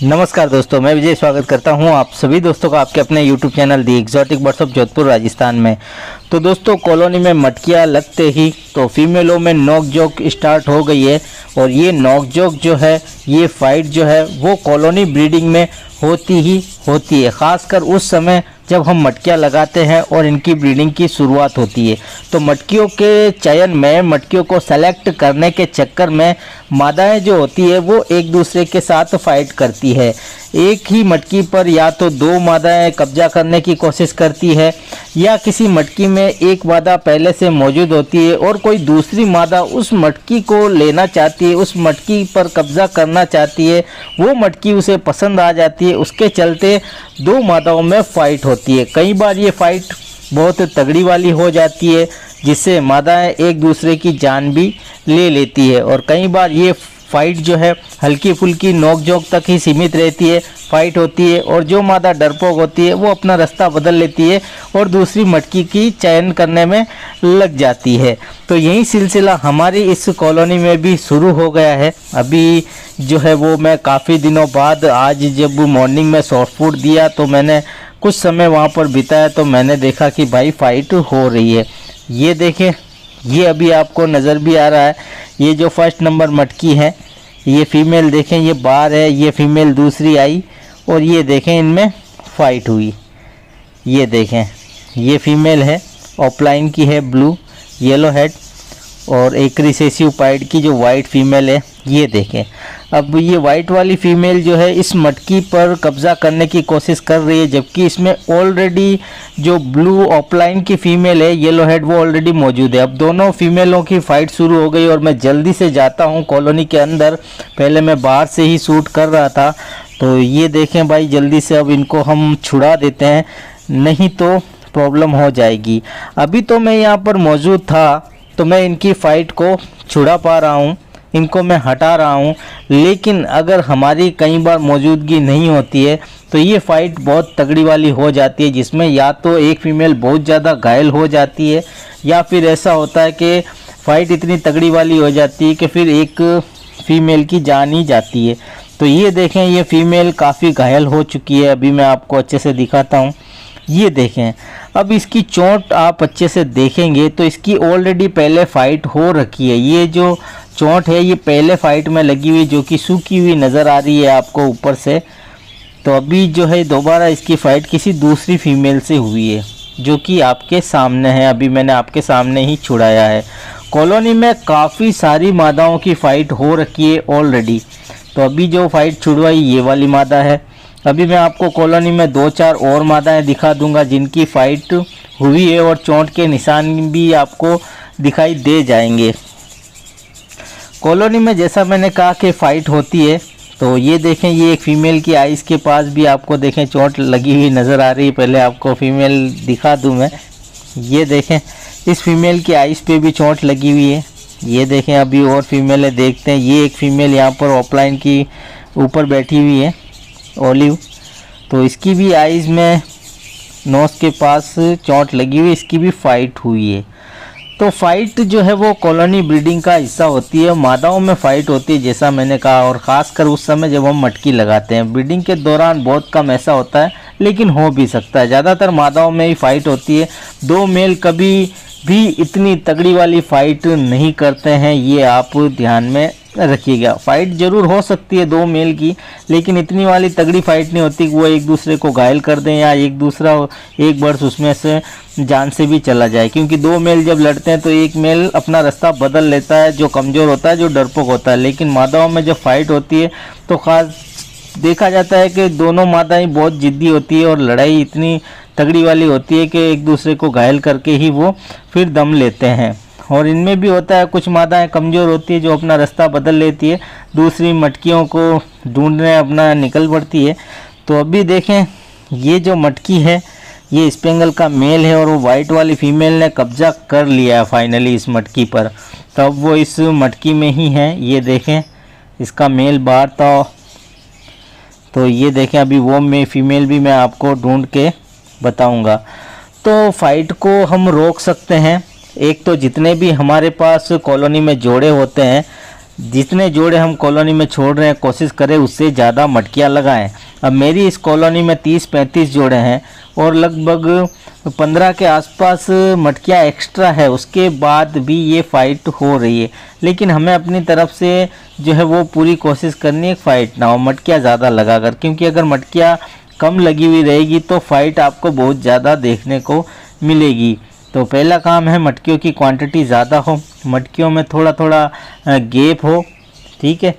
नमस्कार दोस्तों, मैं विजय स्वागत करता हूं आप सभी दोस्तों का आपके अपने YouTube channel the exotic birds of Jodhpur Rajasthan में। तो दोस्तों, कॉलोनी में मटकियां लगते ही तो फीमेलों में नोक झोंक स्टार्ट हो गई है। और ये नोक झोंक जो है, ये फाइट जो है वो कॉलोनी ब्रीडिंग में होती ही होती है, ख़ासकर उस समय जब हम मटकियां लगाते हैं और इनकी ब्रीडिंग की शुरुआत होती है। तो मटकियों के चयन में, मटकियों को सेलेक्ट करने के चक्कर में मादाएं जो होती है वो एक दूसरे के साथ फाइट करती है। एक ही मटकी पर या तो दो मादाएं कब्जा करने की कोशिश करती है, या किसी मटकी में एक मादा पहले से मौजूद होती है और कोई दूसरी मादा उस मटकी को लेना चाहती है, उस मटकी पर कब्जा करना चाहती है, वो मटकी उसे पसंद आ जाती है। उसके चलते दो मादाओं में फाइट होती है। कई बार ये फाइट बहुत तगड़ी वाली हो जाती है, जिससे मादाएं एक दूसरे की जान भी ले लेती है। और कई बार ये फाइट जो है हल्की फुल्की नोक झोंक तक ही सीमित रहती है, फाइट होती है और जो मादा डरपोक होती है वो अपना रास्ता बदल लेती है और दूसरी मटकी की चयन करने में लग जाती है। तो यही सिलसिला हमारी इस कॉलोनी में भी शुरू हो गया है। अभी जो है वो मैं काफ़ी दिनों बाद आज जब मॉर्निंग में सॉफ्ट फूड दिया तो मैंने कुछ समय वहाँ पर बिताया, तो मैंने देखा कि भाई फाइट हो रही है। ये देखें, ये अभी आपको नज़र भी आ रहा है, ये जो फर्स्ट नंबर मटकी है ये फीमेल देखें, ये बाहर है, ये फीमेल दूसरी आई और ये देखें इनमें फाइट हुई। ये देखें, ये फीमेल है, ऑफलाइन की है, ब्लू येलो हेड, और एक रिसेसिव पाइड की जो वाइट फीमेल है। ये देखें, अब ये वाइट वाली फीमेल जो है इस मटकी पर कब्जा करने की कोशिश कर रही है, जबकि इसमें ऑलरेडी जो ब्लू ऑफलाइन की फीमेल है येलो हेड वो ऑलरेडी मौजूद है। अब दोनों फीमेलों की फाइट शुरू हो गई और मैं जल्दी से जाता हूं कॉलोनी के अंदर। पहले मैं बाहर से ही शूट कर रहा था, तो ये देखें भाई, जल्दी से अब इनको हम छुड़ा देते हैं, नहीं तो प्रॉब्लम हो जाएगी। अभी तो मैं यहाँ पर मौजूद था तो मैं इनकी फ़ाइट को छुड़ा पा रहा हूँ, इनको मैं हटा रहा हूँ। लेकिन अगर हमारी कई बार मौजूदगी नहीं होती है तो ये फ़ाइट बहुत तगड़ी वाली हो जाती है, जिसमें या तो एक फ़ीमेल बहुत ज़्यादा घायल हो जाती है, या फिर ऐसा होता है कि फ़ाइट इतनी तगड़ी वाली हो जाती है कि फिर एक फ़ीमेल की जान ही जाती है। तो ये देखें, ये फ़ीमेल काफ़ी घायल हो चुकी है। अभी मैं आपको अच्छे से दिखाता हूँ। ये देखें, अब इसकी चोट आप अच्छे से देखेंगे तो इसकी ऑलरेडी पहले फ़ाइट हो रखी है। ये जो चोट है ये पहले फ़ाइट में लगी हुई, जो कि सूखी हुई नज़र आ रही है आपको ऊपर से। तो अभी जो है दोबारा इसकी फ़ाइट किसी दूसरी फीमेल से हुई है, जो कि आपके सामने है। अभी मैंने आपके सामने ही छुड़ाया है। कॉलोनी में काफ़ी सारी मादाओं की फ़ाइट हो रखी है ऑलरेडी। तो अभी जो फ़ाइट छुड़वाई ये वाली मादा है। अभी मैं आपको कॉलोनी में दो चार और मादाएं दिखा दूंगा जिनकी फ़ाइट हुई है, और चोट के निशान भी आपको दिखाई दे जाएंगे। कॉलोनी में जैसा मैंने कहा कि फ़ाइट होती है, तो ये देखें, ये एक फ़ीमेल की आइज़ के पास भी आपको देखें चोट लगी हुई नज़र आ रही है। पहले आपको फ़ीमेल दिखा दूं मैं। ये देखें, इस फीमेल की आइज़ पे भी चोट लगी हुई है। ये देखें, अभी और फीमेलें देखते हैं। ये एक फ़ीमेल यहाँ पर ऑफलाइन की ऊपर बैठी हुई है, ओलिव, तो इसकी भी आइज़ में नोज़ के पास चोट लगी हुई, इसकी भी फ़ाइट हुई है। तो फ़ाइट जो है वो कॉलोनी ब्रीडिंग का हिस्सा होती है। मादाओं में फ़ाइट होती है जैसा मैंने कहा, और ख़ासकर उस समय जब हम मटकी लगाते हैं। ब्रीडिंग के दौरान बहुत कम ऐसा होता है, लेकिन हो भी सकता है। ज़्यादातर मादाओं में ही फ़ाइट होती है। दो मेल कभी भी इतनी तगड़ी वाली फ़ाइट नहीं करते हैं, ये आप ध्यान में रखिएगा। फ़ाइट ज़रूर हो सकती है दो मेल की, लेकिन इतनी वाली तगड़ी फ़ाइट नहीं होती कि वो एक दूसरे को घायल कर दें या एक बर्ड्स उसमें से जान से भी चला जाए। क्योंकि दो मेल जब लड़ते हैं तो एक मेल अपना रास्ता बदल लेता है, जो कमज़ोर होता है, जो डरपोक होता है। लेकिन मादाओं में जब फ़ाइट होती है तो ख़ास देखा जाता है कि दोनों मादाएं बहुत ज़िद्दी होती है और लड़ाई इतनी तगड़ी वाली होती है कि एक दूसरे को घायल करके ही वो फिर दम लेते हैं। और इनमें भी होता है, कुछ मादाएं कमज़ोर होती है जो अपना रास्ता बदल लेती है, दूसरी मटकियों को ढूंढने अपना निकल पड़ती है। तो अभी देखें, ये जो मटकी है ये स्पेंगल का मेल है और वो वाइट वाली फीमेल ने कब्जा कर लिया है फाइनली इस मटकी पर। तब वो इस मटकी में ही है। ये देखें, इसका मेल बाहर था, तो ये देखें, अभी वो फीमेल भी मैं आपको ढूंढ के बताऊंगा। तो फाइट को हम रोक सकते हैं। एक तो जितने भी हमारे पास कॉलोनी में जोड़े होते हैं, जितने जोड़े हम कॉलोनी में छोड़ रहे हैं कोशिश करें उससे ज़्यादा मटकियाँ लगाएं। अब मेरी इस कॉलोनी में 30-35 जोड़े हैं और लगभग 15 के आसपास मटकियाँ एक्स्ट्रा है, उसके बाद भी ये फ़ाइट हो रही है। लेकिन हमें अपनी तरफ से जो है वो पूरी कोशिश करनी है फ़ाइट ना हो, मटकियाँ ज़्यादा लगाकर, क्योंकि अगर मटकियाँ कम लगी हुई रहेगी तो फ़ाइट आपको बहुत ज़्यादा देखने को मिलेगी। तो पहला काम है मटकियों की क्वांटिटी ज़्यादा हो, मटकियों में थोड़ा थोड़ा गैप हो, ठीक है।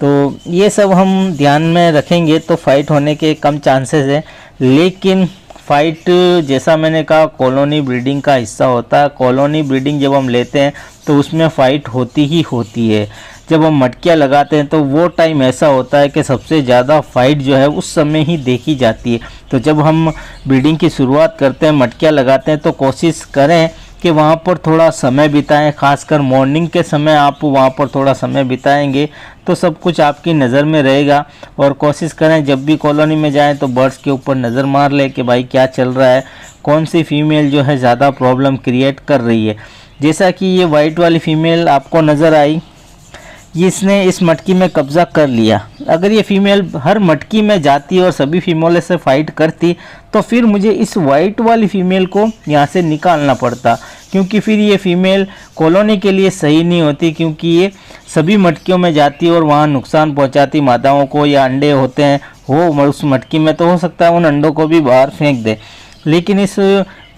तो ये सब हम ध्यान में रखेंगे तो फ़ाइट होने के कम चांसेस है। लेकिन फ़ाइट जैसा मैंने कहा कॉलोनी ब्रीडिंग का हिस्सा होता है। कॉलोनी ब्रीडिंग जब हम लेते हैं तो उसमें फ़ाइट होती ही होती है। जब हम मटकियाँ लगाते हैं तो वो टाइम ऐसा होता है कि सबसे ज़्यादा फ़ाइट जो है उस समय ही देखी जाती है। तो जब हम ब्रीडिंग की शुरुआत करते हैं, मटकियाँ लगाते हैं, तो कोशिश करें कि वहाँ पर थोड़ा समय बिताएं। खासकर मॉर्निंग के समय आप वहाँ पर थोड़ा समय बिताएंगे तो सब कुछ आपकी नज़र में रहेगा। और कोशिश करें जब भी कॉलोनी में जाएं तो बर्ड्स के ऊपर नज़र मार लें कि भाई क्या चल रहा है, कौन सी फ़ीमेल जो है ज़्यादा प्रॉब्लम क्रिएट कर रही है। जैसा कि ये वाइट वाली फ़ीमेल आपको नज़र आई, इसने इस मटकी में कब्ज़ा कर लिया। अगर ये फीमेल हर मटकी में जाती और सभी फीमेलों से फाइट करती तो फिर मुझे इस वाइट वाली फ़ीमेल को यहाँ से निकालना पड़ता, क्योंकि फिर ये फ़ीमेल कॉलोनी के लिए सही नहीं होती, क्योंकि ये सभी मटकियों में जाती और वहाँ नुकसान पहुँचाती मादाओं को, या अंडे होते हैं वो उस मटकी में, तो हो सकता है उन अंडों को भी बाहर फेंक दे। लेकिन इस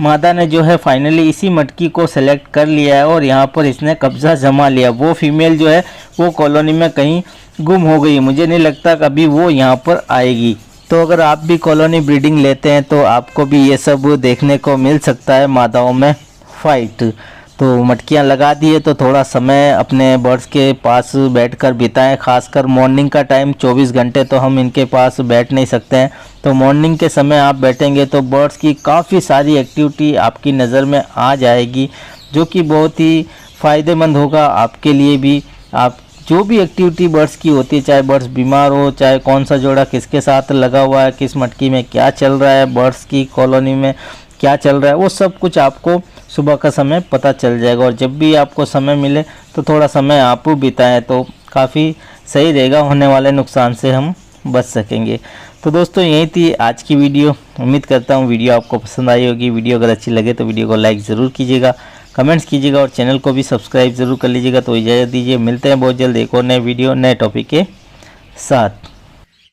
मादा ने जो है फाइनली इसी मटकी को सेलेक्ट कर लिया है और यहाँ पर इसने कब्ज़ा जमा लिया। वो फीमेल जो है वो कॉलोनी में कहीं गुम हो गई, मुझे नहीं लगता कभी वो यहाँ पर आएगी। तो अगर आप भी कॉलोनी ब्रीडिंग लेते हैं तो आपको भी ये सब देखने को मिल सकता है, मादाओं में फ़ाइट। तो मटकियाँ लगा दिए तो थोड़ा समय अपने बर्ड्स के पास बैठकर बिताएं। खासकर मॉर्निंग का टाइम, 24 घंटे तो हम इनके पास बैठ नहीं सकते हैं। तो मॉर्निंग के समय आप बैठेंगे तो बर्ड्स की काफ़ी सारी एक्टिविटी आपकी नज़र में आ जाएगी, जो कि बहुत ही फ़ायदेमंद होगा आपके लिए भी। आप जो भी एक्टिविटी बर्ड्स की होती है, चाहे बर्ड्स बीमार हो, चाहे कौन सा जोड़ा किसके साथ लगा हुआ है, किस मटकी में क्या चल रहा है, बर्ड्स की कॉलोनी में क्या चल रहा है, वो सब कुछ आपको सुबह का समय पता चल जाएगा। और जब भी आपको समय मिले तो थोड़ा समय आप बिताएं तो काफ़ी सही रहेगा, होने वाले नुकसान से हम बच सकेंगे। तो दोस्तों यही थी आज की वीडियो। उम्मीद करता हूँ वीडियो आपको पसंद आई होगी। वीडियो अगर अच्छी लगे तो वीडियो को लाइक ज़रूर कीजिएगा, कमेंट्स कीजिएगा और चैनल को भी सब्सक्राइब ज़रूर कर लीजिएगा। तो इजाज़त दीजिए, मिलते हैं बहुत जल्द एक और नए वीडियो नए टॉपिक के साथ।